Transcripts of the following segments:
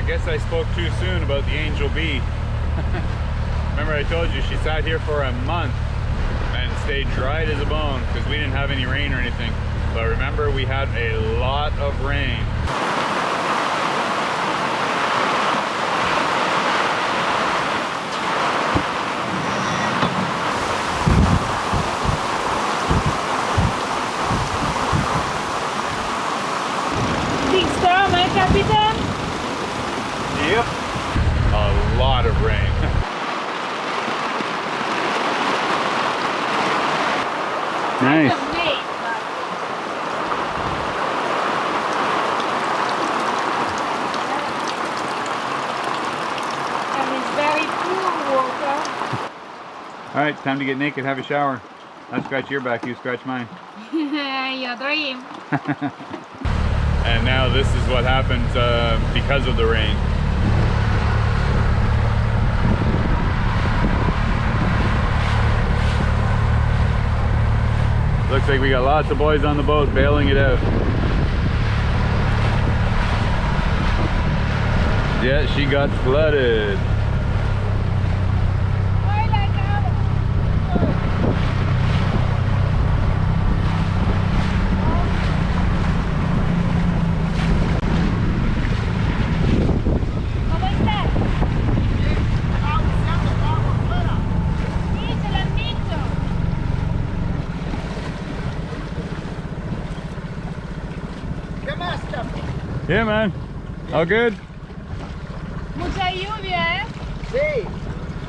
I guess I spoke too soon about the angel bee. Remember I told you she sat here for a month and stayed dried as a bone because we didn't have any rain or anything. But remember, we had a lot of rain. Big storm, eh, Captain? Yep. A lot of rain. Nice. And it's very cool water. All right, time to get naked, have a shower. I'll scratch your back, you scratch mine. Your dream. And now this is what happens because of the rain. Looks like we got lots of boys on the boat bailing it out. Yeah, she got flooded. Yeah, man. All good? Mucha lluvia, ¿eh? Sí,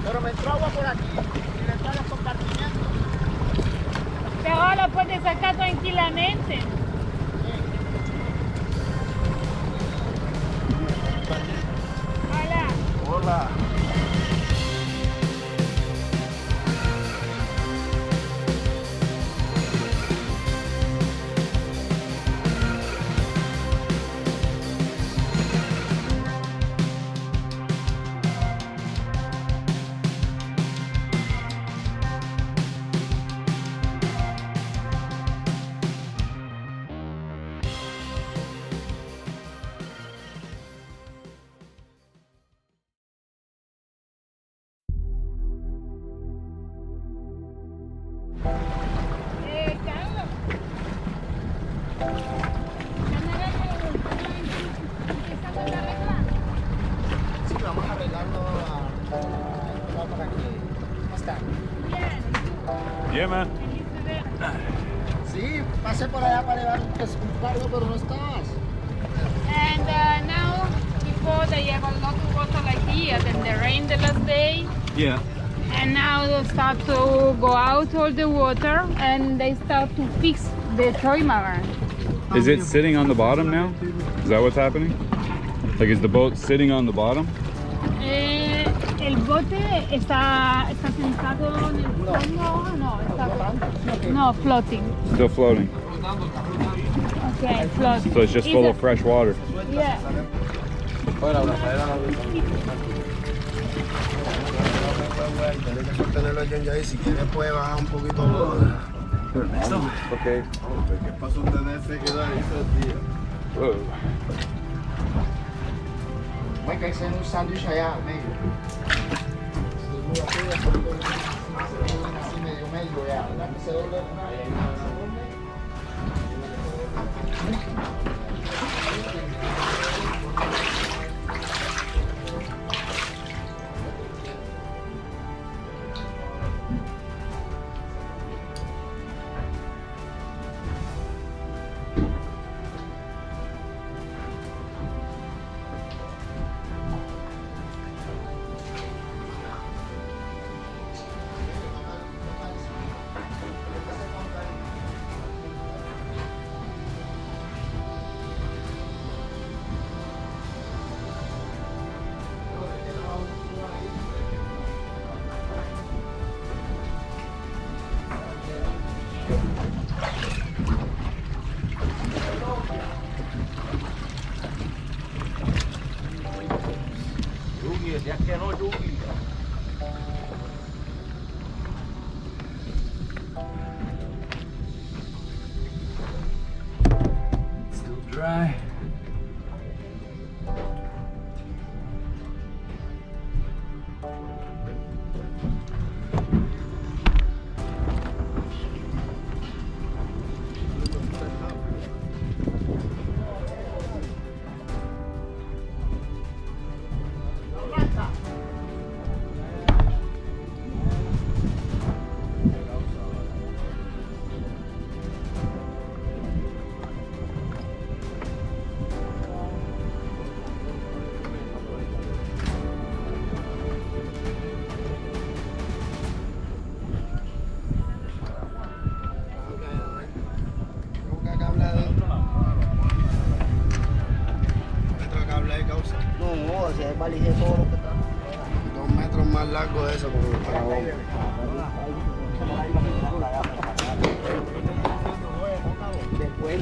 pero me entró agua por aquí y le entró los compartimientos. Pero lo puedes sacar tranquilamente. Hola. Hola. Carlos. ¿Empezando la regla? Sí, vamos a arreglarlo para que más tarde. Bien. Yeah, man. Sí, pasé por allá para llevar un cargo, pero no estabas. And now, before they have a lot of water like here, then the rain the last day, Yeah. and now they start to go out all the water, and they start to fix the trimaran. Is it sitting on the bottom now? Is that what's happening? Like, is the boat sitting on the bottom? El bote está sentado en el fondo ahora, no, no, floating. Still floating. Okay, floating. So it's just full of fresh water. Yeah. Tienes que sostenerlo ahí, si quieres puede bajar un poquito. Okay. ¿Qué pasó? Tenerse que dar esos días. Whoa. Vai cair saindo um sanduíche allá, meio. Segura assim, meio, é. Dá pra você olhar. Ya que no lluvia. Still dry. se valijé todo lo que está. 2 metros más largo de eso. Después.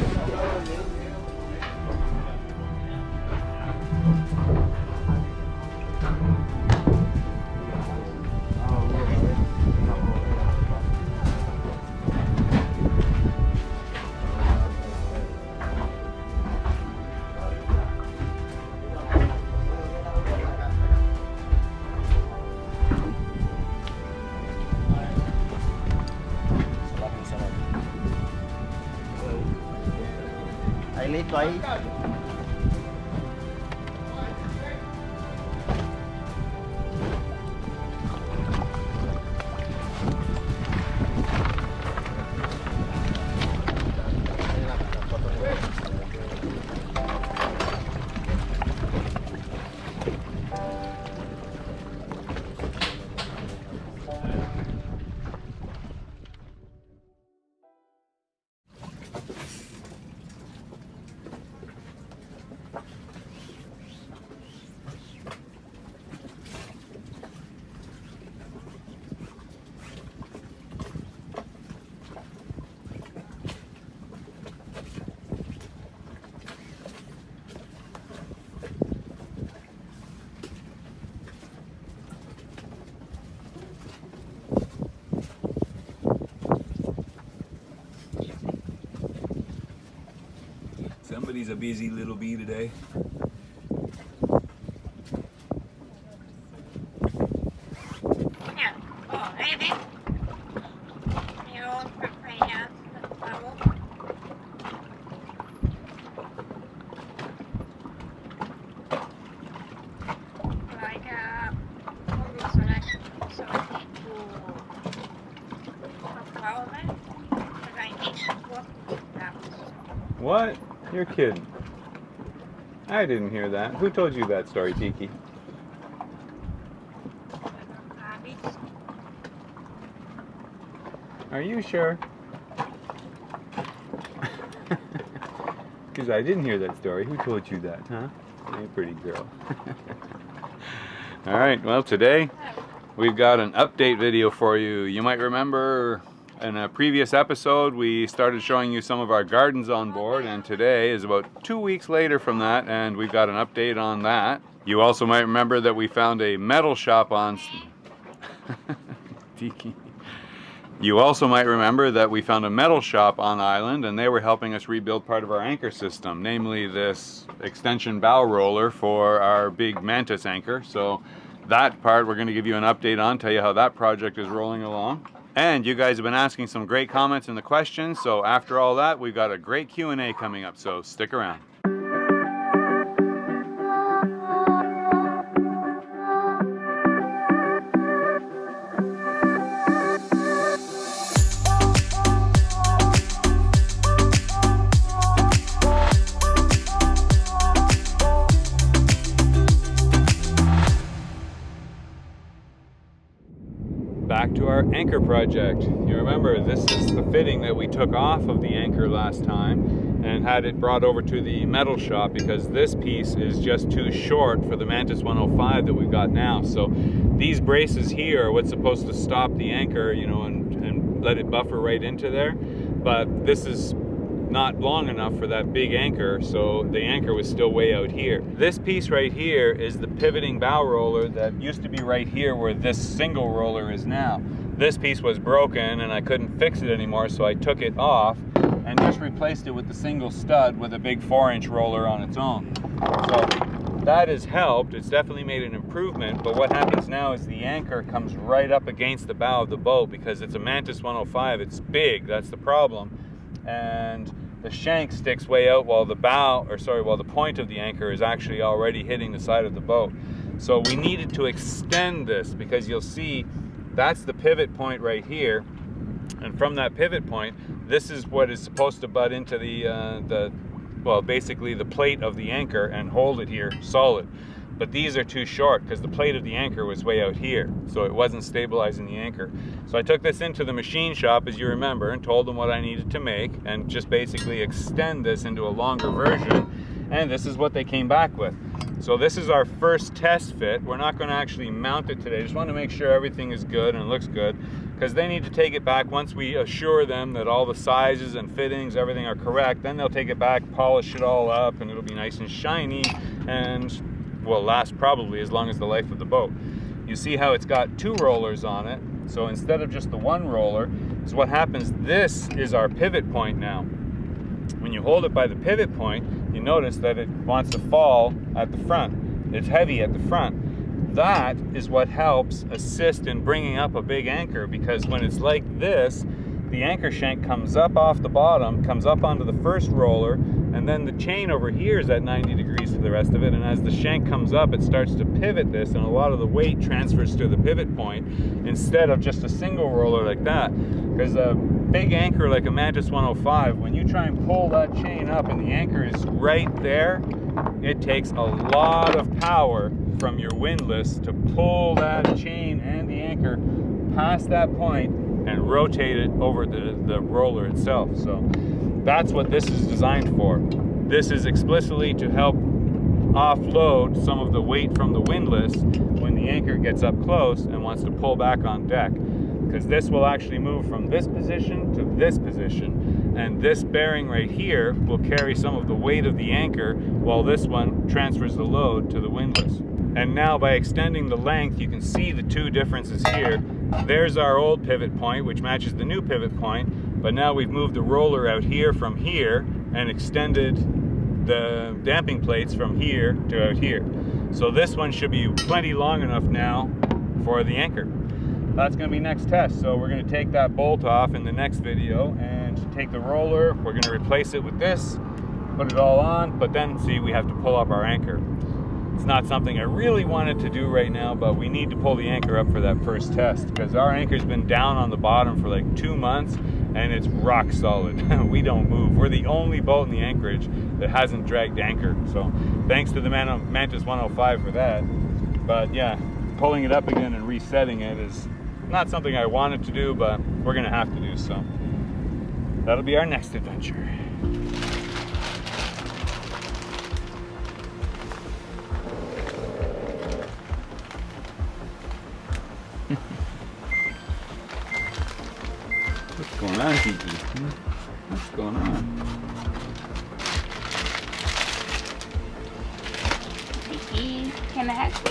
Ahí listo, ahí. Somebody's a busy little bee today. What? You're kidding. I didn't hear that. Who told you that story, Tiki? Are you sure? Because I didn't hear that story. Who told you that, huh? Hey, pretty girl. Alright, well today we've got an update video for you. You might remember in a previous episode we started showing you some of our gardens on board, and today is about 2 weeks later from that, and we've got an update on that. You also might remember that we found a metal shop on Tiki. You also might remember that we found a metal shop on island, and they were helping us rebuild part of our anchor system, namely this extension bow roller for our big mantis anchor. So that part we're going to give you an update on, tell you how that project is rolling along. And you guys have been asking some great comments in the questions, so after all that, we've got a great Q&A coming up, so stick around. Back to our anchor project. You remember this is the fitting that we took off of the anchor last time and had it brought over to the metal shop because this piece is just too short for the Mantis 105 that we've got now. So these braces here are what's supposed to stop the anchor, you know, and let it buffer right into there. But this is not long enough for that big anchor, so the anchor was still way out here. This piece right here is the pivoting bow roller that used to be right here where this single roller is now. This piece was broken and I couldn't fix it anymore, so I took it off and just replaced it with the single stud with a big 4-inch roller on its own. So that has helped. It's definitely made an improvement, but what happens now is the anchor comes right up against the bow of the boat because it's a Mantis 105. It's big, that's the problem. And the shank sticks way out while the while the point of the anchor is actually already hitting the side of the boat. So we needed to extend this because you'll see that's the pivot point right here, and from that pivot point, this is what is supposed to butt into well, basically the plate of the anchor and hold it here solid. But these are too short because the plate of the anchor was way out here, so it wasn't stabilizing the anchor. So I took this into the machine shop, as you remember, and told them what I needed to make and just basically extend this into a longer version, and this is what they came back with. So this is our first test fit. We're not going to actually mount it today. Just want to make sure everything is good and looks good, because they need to take it back once we assure them that all the sizes and fittings, everything are correct. Then they'll take it back, polish it all up, and it'll be nice and shiny and will last probably as long as the life of the boat. You see how it's got 2 rollers on it. So instead of just the 1 roller, is what happens. This is our pivot point now. When you hold it by the pivot point, you notice that it wants to fall at the front. It's heavy at the front. That is what helps assist in bringing up a big anchor, because when it's like this, the anchor shank comes up off the bottom, comes up onto the first roller, and then the chain over here is at 90 degrees for the rest of it, and as the shank comes up, it starts to pivot this, and a lot of the weight transfers to the pivot point instead of just a single roller like that. Because a big anchor like a Mantis 105, when you try and pull that chain up and the anchor is right there, it takes a lot of power from your windlass to pull that chain and the anchor past that point and rotate it over the roller itself. So that's what this is designed for. This is explicitly to help offload some of the weight from the windlass when the anchor gets up close and wants to pull back on deck, because this will actually move from this position to this position, and this bearing right here will carry some of the weight of the anchor while this one transfers the load to the windlass. And now by extending the length, you can see the 2 differences here. There's our old pivot point, which matches the new pivot point, but now we've moved the roller out here from here and extended the damping plates from here to out here. So this one should be plenty long enough now for the anchor. That's going to be next test. So we're going to take that bolt off in the next video and take the roller. We're going to replace it with this, put it all on, but then see, we have to pull up our anchor. It's not something I really wanted to do right now, but we need to pull the anchor up for that first test, because our anchor's been down on the bottom for like 2 months and it's rock solid. We don't move. We're the only boat in the anchorage that hasn't dragged anchor. So thanks to the Mantis 105 for that. But yeah, pulling it up again and resetting it is not something I wanted to do, but we're gonna have to do so. That'll be our next adventure. What's going on, Kiki? What's going on? Kiki, can I help?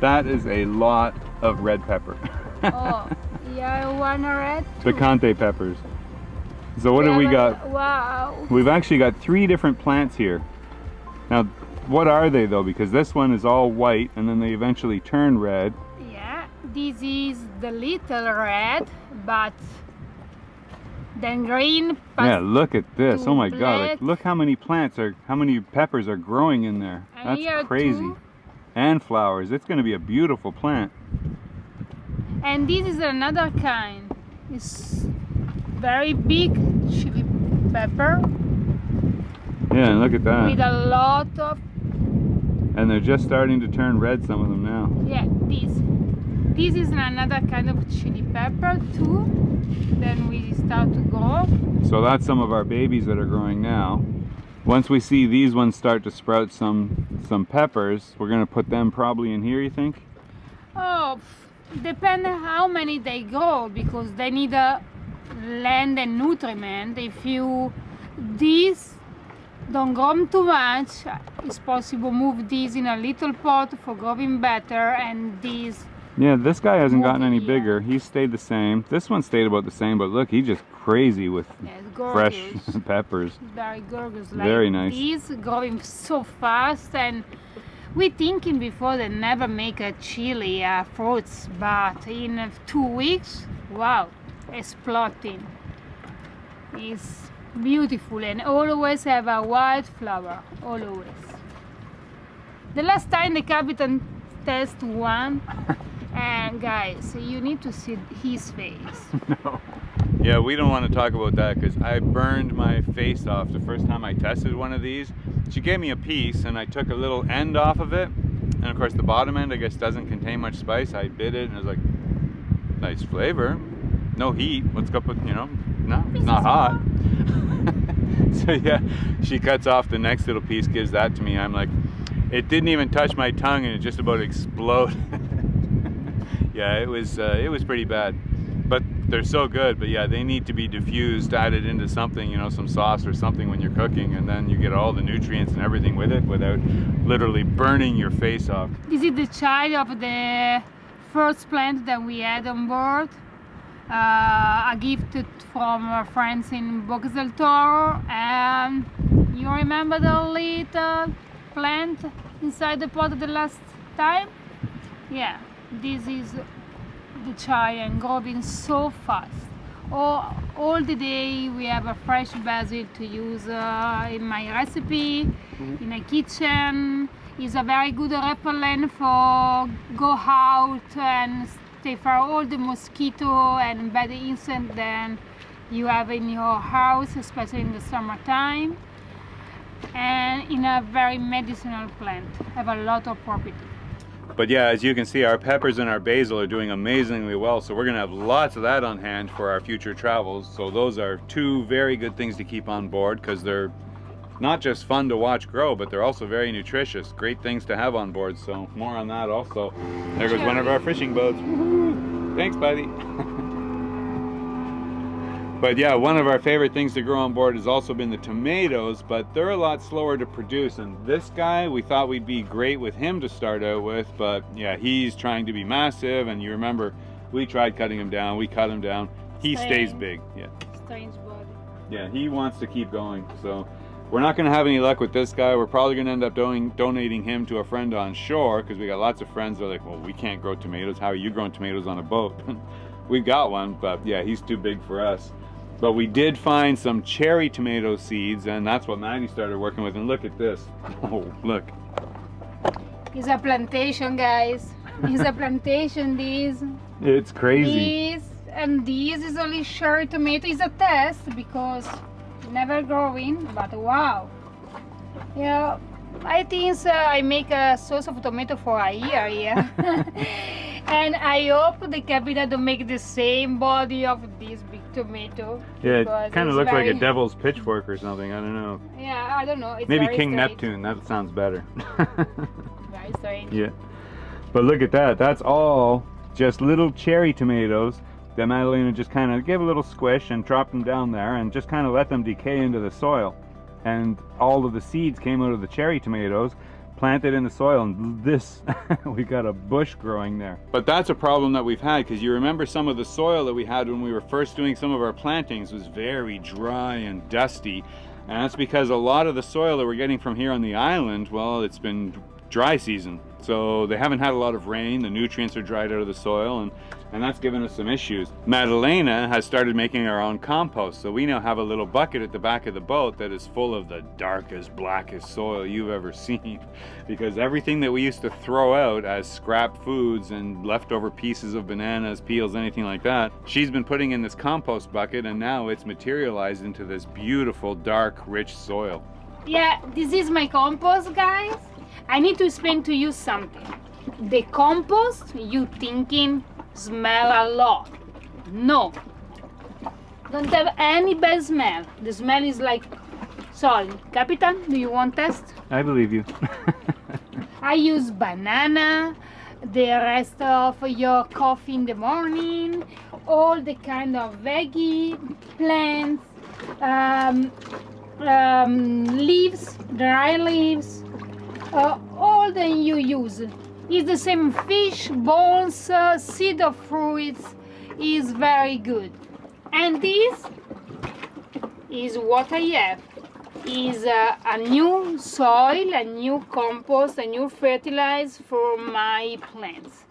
That is a lot of red pepper. Oh, yeah, one red. Picante peppers. So what have we got? Wow. We've actually got 3 different plants here. Now, what are they though? Because this one is all white and then they eventually turn red. Yeah, this is the little red, but then green. Yeah, look at this. to Oh my God. Like, black. look how many how many peppers are growing in there. And here That's crazy. too. And flowers. It's going to be a beautiful plant. And this is another kind. It's very big chili pepper Yeah, and look at with that. a lot of, And they're just starting to turn red, some of them now. yeah, this. this is another kind of chili pepper too. Then we start to grow. So that's some of our babies that are growing now. Once we see these ones start to sprout some peppers, we're gonna put them probably in here, you think? Oh, depends how many they grow, because they need a land and nutriment. If you these don't grow too much, it's possible move these in a little pot for growing better, and these. Yeah, this guy hasn't gotten any Moving, yeah. bigger. He's stayed the same. This one stayed about the same, but look, he's just crazy with Yes, fresh gorgeous. peppers. Very gorgeous. Very nice. These growing so fast, and we thinking before they never make a chili fruits, but in 2 weeks, wow, exploding. It's beautiful and always have a white flower, always. The last time the captain test one, and guys, you need to see his face. No. Yeah, we don't want to talk about that because I burned my face off the first time I tested one of these. She gave me a piece and I took a little end off of it. And of course the bottom end, I guess, doesn't contain much spice. I bit it and I was like, nice flavor. No heat. Let's go put, no, it's not hot. So yeah, she cuts off the next little piece, gives that to me. I'm like, it didn't even touch my tongue and it just about exploded. Yeah, it was pretty bad, but they're so good. But yeah, they need to be diffused, added into something, some sauce or something when you're cooking, and then you get all the nutrients and everything with it without literally burning your face off. This is the child of the first plant that we had on board. A gift from our friends in Boca del Toro. And you remember the little plant inside the pot the last time? Yeah, this is the child and growing so fast. All the day we have a fresh basil to use in my recipe, in the kitchen. It's a very good repellent for go out and stay for all the mosquito and bad insect that you have in your house, especially in the summertime. And in a very medicinal plant, have a lot of property. But yeah, as you can see, our peppers and our basil are doing amazingly well, so we're gonna have lots of that on hand for our future travels. So those are two very good things to keep on board, because they're not just fun to watch grow, but they're also very nutritious. Great things to have on board, so more on that also. There goes one of our fishing boats. Woohoo! Thanks, buddy. But yeah, one of our favorite things to grow on board has also been the tomatoes, but they're a lot slower to produce. And this guy, we thought we'd be great with him to start out with, but yeah, he's trying to be massive. And you remember, we tried cutting him down, we cut him down. He stays big. Yeah. Strange body. Yeah, he wants to keep going. So we're not going to have any luck with this guy. We're probably going to end up donating him to a friend on shore, because we got lots of friends that are like, well, we can't grow tomatoes. How are you growing tomatoes on a boat? We've got one, but yeah, he's too big for us. But we did find some cherry tomato seeds, and that's what Maddie started working with. And look at this. Oh, look. It's a plantation, guys. It's a plantation, this. It's crazy. This is only cherry tomato. It's a test because never growing, but wow. Yeah, I think I make a sauce of tomato for a year, yeah. And I hope the cabinet will make the same body of this big tomato. Yeah, it kind of looks like a devil's pitchfork or something. I don't know. Yeah, I don't know. It's maybe very King strange. Neptune. That sounds better. Very strange. Yeah. But look at that. That's all just little cherry tomatoes that Madalena just kind of gave a little squish and dropped them down there and just kind of let them decay into the soil. And all of the seeds came out of the cherry tomatoes, planted in the soil, and this, we got a bush growing there. But that's a problem that we've had, because you remember some of the soil that we had when we were first doing some of our plantings was very dry and dusty. And that's because a lot of the soil that we're getting from here on the island, well, it's been dry season. So they haven't had a lot of rain, the nutrients are dried out of the soil, and that's given us some issues. Madalena has started making our own compost, so we now have a little bucket at the back of the boat that is full of the darkest, blackest soil you've ever seen. Because everything that we used to throw out as scrap foods and leftover pieces of bananas, peels, anything like that, she's been putting in this compost bucket, and now it's materialized into this beautiful, dark, rich soil. Yeah, this is my compost, guys. I need to explain to you something. the compost you thinking smell a lot. No, don't have any bad smell. The smell is like solid. Capitan, do you want test? I believe you. I use banana, the rest of your coffee in the morning, all the kind of veggie plants, leaves, dry leaves, all that you use. It's the same fish, bones, seed of fruits, is very good. And this is what I have. Is a new soil, a new compost, a new fertilizer for my plants.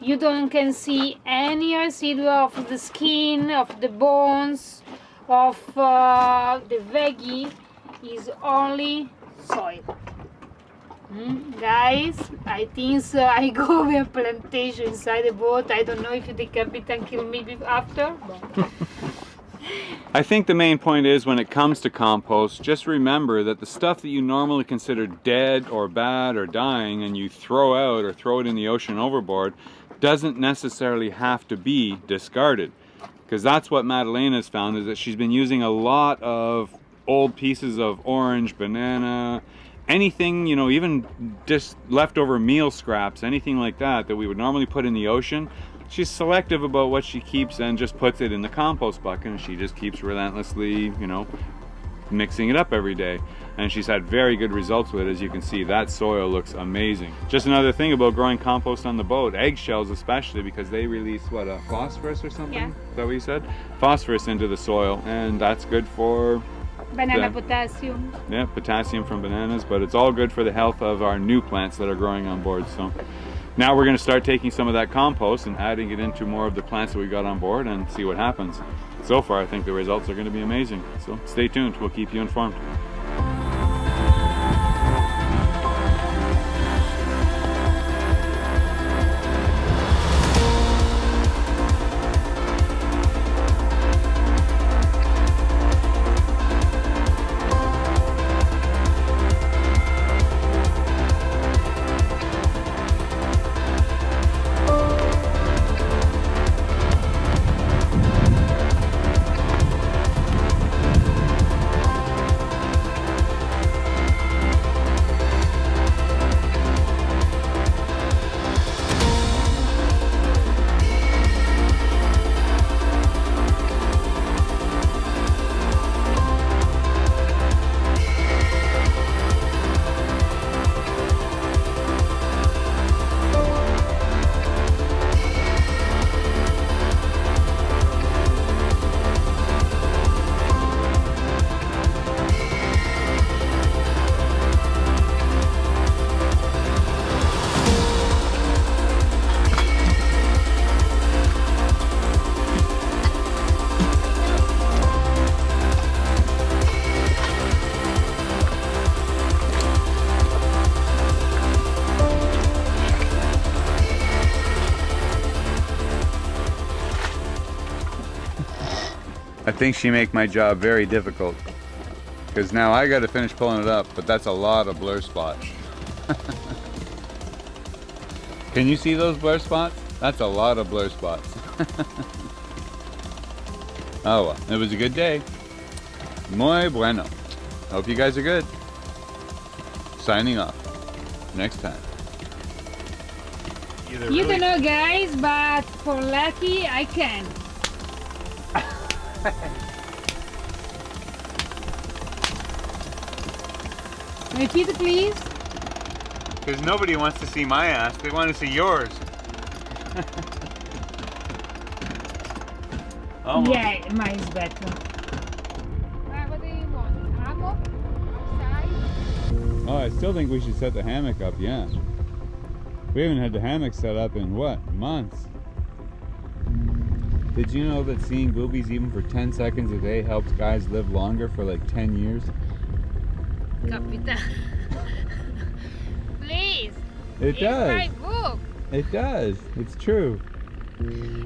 You don't can see any residue of the skin, of the bones, of the veggie. Is only soil. Guys, I think so. I go with a plantation inside the boat. I don't know if the captain kill me after. I think the main point is when it comes to compost, just remember that the stuff that you normally consider dead or bad or dying and you throw out or throw it in the ocean overboard doesn't necessarily have to be discarded. Because that's what Madalena's found, is that she's been using a lot of old pieces of orange, banana, anything, you know, even just leftover meal scraps, anything like that that we would normally put in the ocean. She's selective about what she keeps and just puts it in the compost bucket, and she just keeps relentlessly, you know, mixing it up every day. And she's had very good results with it. As you can see, that soil looks amazing. Just another thing about growing compost on the boat, eggshells especially, because they release what, a phosphorus or something? Yeah. Is that what you said? Phosphorus into the soil, and that's good for Banana potassium. yeah, potassium from bananas, but it's all good for the health of our new plants that are growing on board. So now we're going to start taking some of that compost and adding it into more of the plants that we got on board and see what happens. So far, I think the results are going to be amazing. So stay tuned. We'll keep you informed. I think she make my job very difficult, because now I got to finish pulling it up, but that's a lot of blur spots. Can you see those blur spots? That's a lot of blur spots. Oh well, it was a good day. Muy bueno. Hope you guys are good. Signing off. Next time. You don't know, guys, but for lucky, I can. Repeat, please. Because nobody wants to see my ass, they want to see yours. Almost. Yeah, mine is better. What do you want? Hammock? Outside? Oh, I still think we should set the hammock up, yeah. We haven't had the hammock set up in what, months? Did you know that seeing boobies even for 10 seconds a day helps guys live longer for like 10 years? Capitan. Please. It does. It's my book. It does. It's true.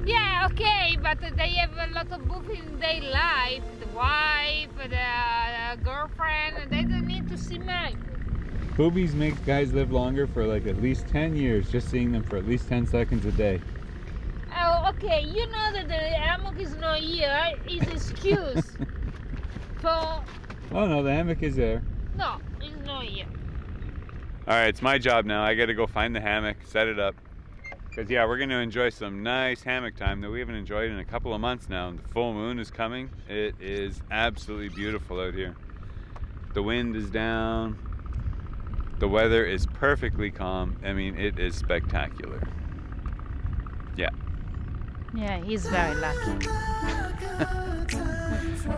Yeah, okay, but they have a lot of books in their life. The wife, the girlfriend, and they don't need to see my book. Boobies make guys live longer for like at least 10 years, just seeing them for at least 10 seconds a day. Oh, okay. You know that the hammock is not here. It's excuse for. Oh no, the hammock is there. No, it's not here. Alright, it's my job now. I gotta go find the hammock, set it up. Because yeah, we're gonna enjoy some nice hammock time that we haven't enjoyed in a couple of months now. The full moon is coming. It is absolutely beautiful out here. The wind is down. The weather is perfectly calm. I mean, it is spectacular. Yeah. Yeah, he's very lucky.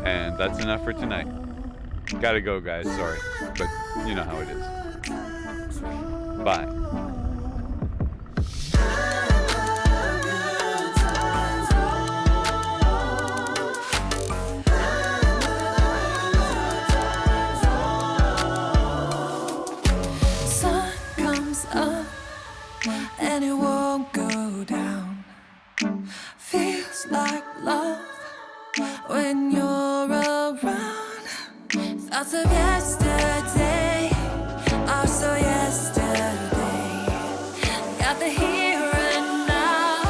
And that's enough for tonight. Gotta go, guys. Sorry. But you know how it is. Bye. Sun comes up and it won't go down. Feels like love when you're around. Thoughts of yesterday are so yesterday. Got the here and now,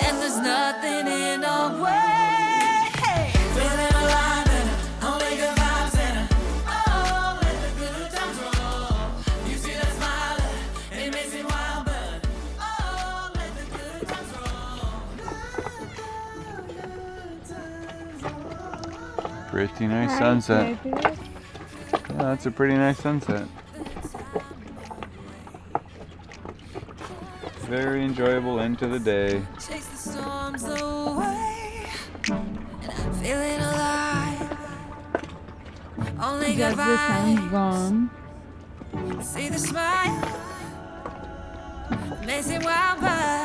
and there's nothing in our way. Feeling alive and only good vibes and oh, let the good times roll. You see that smile, it makes me wild, but oh, let the good times roll. Pretty nice sunset. Yeah, that's a pretty nice sunset. Very enjoyable end to the day. Chase the storms away, and I'm feeling alive. Only good Just the sun's vibes. gone. See the smile, makes it wild, but